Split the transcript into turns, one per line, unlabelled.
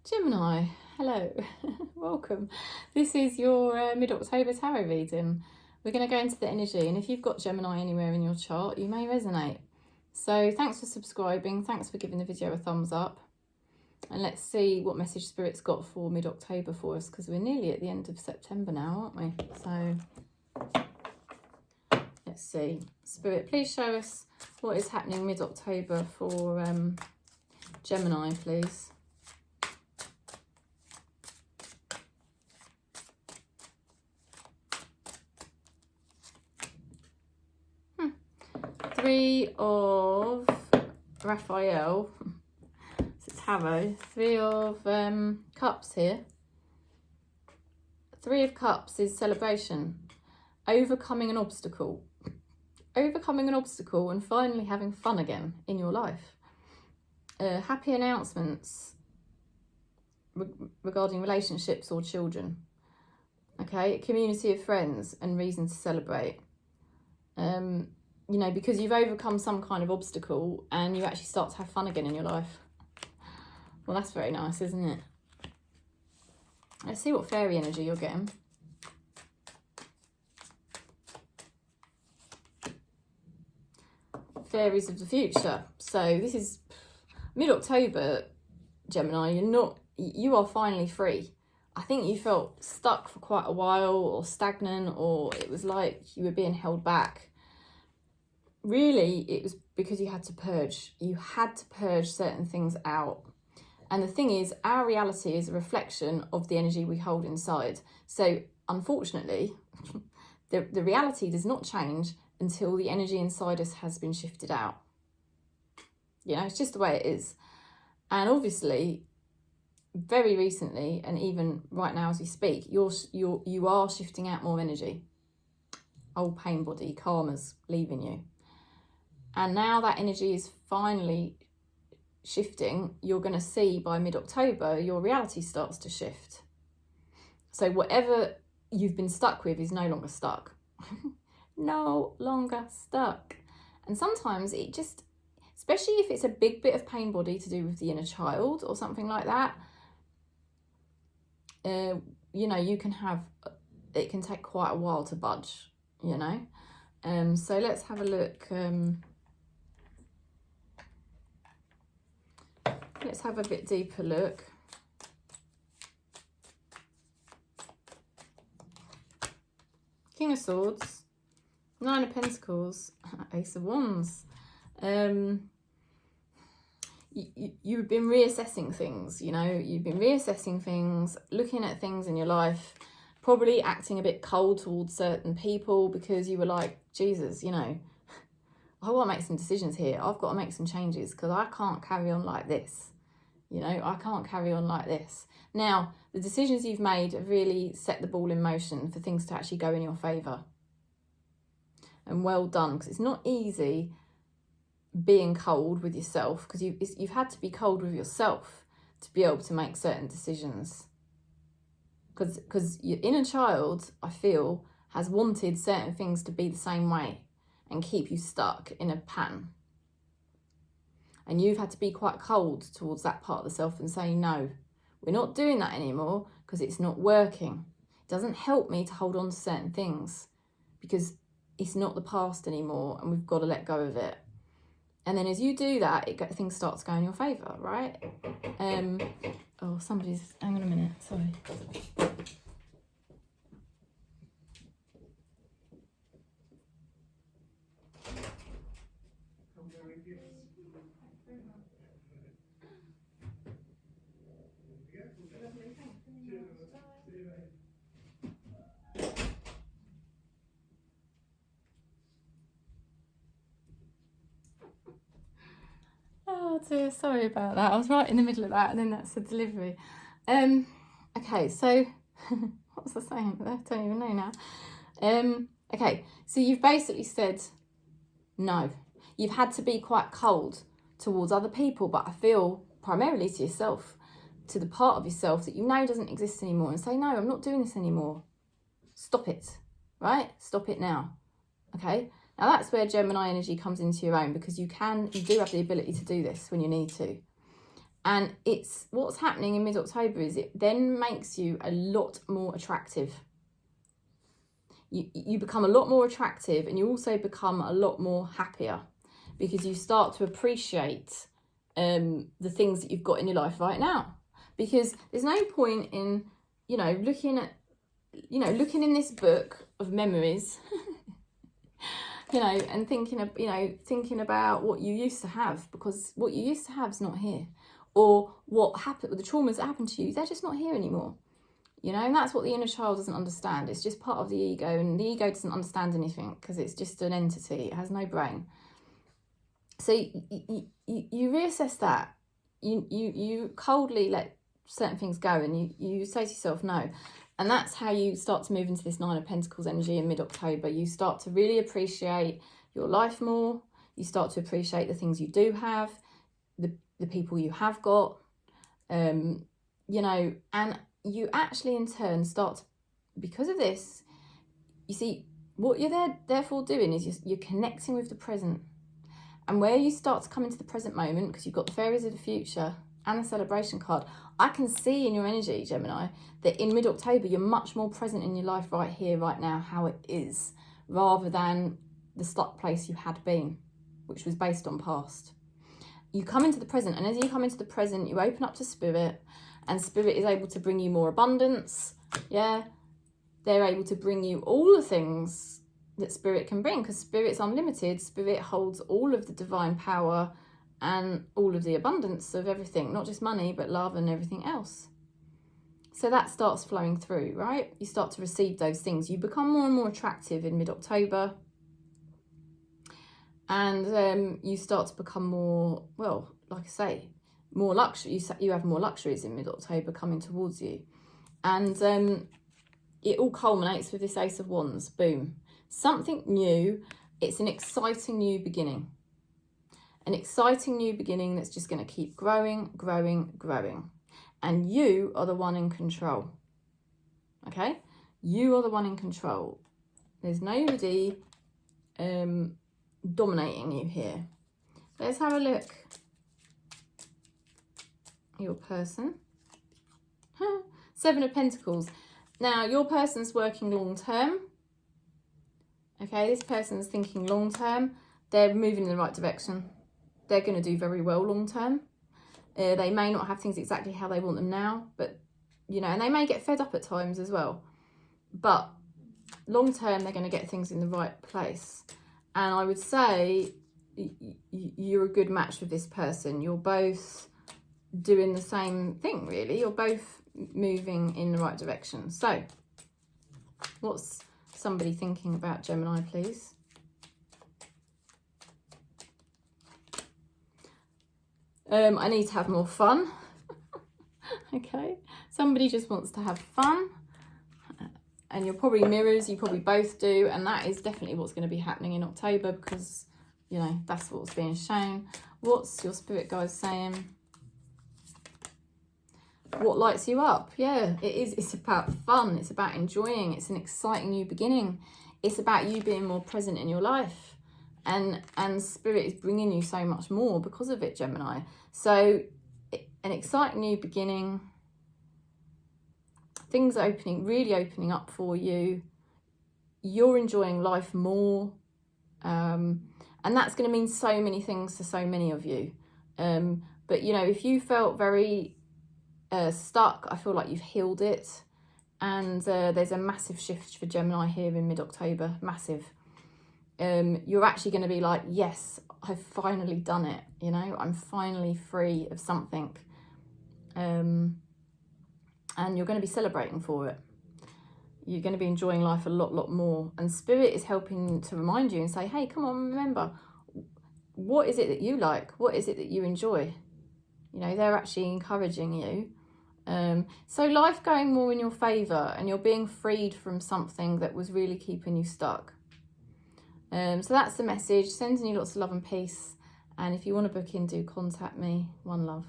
Gemini, hello, welcome. This is your mid-October tarot reading. We're going to go into the energy, and if you've got Gemini anywhere in your chart, you may resonate. So thanks for subscribing, thanks for giving the video a thumbs up, and let's see what message Spirit's got for mid-October for us, because we're nearly at the end of September now, aren't we? So let's see. Spirit, please show us what is happening mid-October for Gemini, please. Three of Raphael, it's tarot, Three of Cups here. Three of Cups is celebration, overcoming an obstacle and finally having fun again in your life. Happy announcements regarding relationships or children. Okay, community of friends and reason to celebrate. You know, because you've overcome some kind of obstacle and you actually start to have fun again in your life. Well, that's very nice, isn't it? Let's see what fairy energy you're getting. Fairies of the future. So this is mid-October, Gemini. You are finally free. I think you felt stuck for quite a while, or stagnant, or it was like you were being held back. Really, it was because you had to purge. You had to purge certain things out. And the thing is, our reality is a reflection of the energy we hold inside. So, unfortunately, the reality does not change until the energy inside us has been shifted out. You know, it's just the way it is. And obviously, very recently, and even right now as we speak, you are shifting out more energy. Old pain body, karma's leaving you. And now that energy is finally shifting, you're going to see by mid-October, your reality starts to shift. So whatever you've been stuck with is no longer stuck. No longer stuck. And sometimes it just, especially if it's a big bit of pain body to do with the inner child or something like that, you know, you can have, it can take quite a while to budge, you know. So let's have a look. Let's have a bit deeper look. King of Swords, Nine of Pentacles, Ace of Wands. You've been reassessing things, you know, you've been reassessing things, looking at things in your life, probably acting a bit cold towards certain people because you were like, Jesus, you know, I want to make some decisions here. I've got to make some changes because I can't carry on like this. You know, I can't carry on like this. Now, the decisions you've made have really set the ball in motion for things to actually go in your favour. And well done, because it's not easy being cold with yourself, because you've had to be cold with yourself to be able to make certain decisions. Because your inner child, I feel, has wanted certain things to be the same way and keep you stuck in a pattern. And you've had to be quite cold towards that part of the self and say, no, we're not doing that anymore because it's not working. It doesn't help me to hold on to certain things because it's not the past anymore and we've got to let go of it. And then as you do that, things start to go in your favour, right? Oh, somebody's, hang on a minute, sorry. Oh dear, sorry about that. I was right in the middle of that and then that's the delivery. Okay, so what was I saying? I don't even know now. Okay, so you've basically said no. You've had to be quite cold towards other people, but I feel primarily to yourself, to the part of yourself that you know doesn't exist anymore, and say, no, I'm not doing this anymore. Stop it, right? Stop it now, okay? Now that's where Gemini energy comes into your own, because you do have the ability to do this when you need to. And it's what's happening in mid-October is it then makes you a lot more attractive. You become a lot more attractive, and you also become a lot more happier, because you start to appreciate the things that you've got in your life right now. Because there's no point in, looking in this book of memories, and thinking about what you used to have, because what you used to have is not here. Or what happened, the traumas that happened to you, they're just not here anymore. And that's what the inner child doesn't understand. It's just part of the ego, and the ego doesn't understand anything because it's just an entity. It has no brain. So you reassess that. You coldly let certain things go, and you say to yourself, no. And that's how you start to move into this Nine of Pentacles energy in mid-October. You start to really appreciate your life more. You start to appreciate the things you do have, the people you have got, and you actually in turn start to, because of this, you see, what you're therefore doing is you're connecting with the present. And where you start to come into the present moment, because you've got the fairies of the future and the celebration card, I can see in your energy, Gemini, that in mid-October, you're much more present in your life right here, right now, how it is, rather than the stuck place you had been, which was based on past. You come into the present, and as you come into the present, you open up to spirit, and spirit is able to bring you more abundance. Yeah, they're able to bring you all the things that spirit can bring, because spirit's unlimited. Spirit holds all of the divine power and all of the abundance of everything, not just money, but love and everything else. So that starts flowing through, right? You start to receive those things. You become more and more attractive in mid-October. And you start to become more, well, like I say, more luxury. You have more luxuries in mid-October coming towards you. And it all culminates with this Ace of Wands. Boom. Something new. It's an exciting new beginning. An exciting new beginning that's just going to keep growing, growing, growing. And you are the one in control. Okay? You are the one in control. There's nobody dominating you here. Let's have a look. Your person. Seven of Pentacles. Now, your person's working long term. Okay, this person's thinking long term. They're moving in the right direction. They're going to do very well long term. They may not have things exactly how they want them now, but, and they may get fed up at times as well. But long term, they're going to get things in the right place. And I would say you're a good match with this person. You're both doing the same thing, really. You're both moving in the right direction. So, what's somebody thinking about Gemini, please? I need to have more fun. Okay. Somebody just wants to have fun. And you're probably mirrors, you probably both do. And that is definitely what's going to be happening in October, because, that's what's being shown. What's your spirit guys saying? What lights you up? Yeah, it is. It's about fun. It's about enjoying. It's an exciting new beginning. It's about you being more present in your life. And spirit is bringing you so much more because of it, Gemini. So an exciting new beginning. Things are really opening up for you. You're enjoying life more. And that's going to mean so many things to so many of you. But, if you felt very stuck, I feel like you've healed it. And there's a massive shift for Gemini here in mid-October. Massive. You're actually going to be like, yes, I've finally done it. I'm finally free of something. And you're going to be celebrating for it. You're going to be enjoying life a lot more. And spirit is helping to remind you and say, hey, come on, remember, what is it that you like? What is it that you enjoy? They're actually encouraging you. So life going more in your favour, and you're being freed from something that was really keeping you stuck. So that's the message. Sending you lots of love and peace. And if you want to book in, do contact me. One love.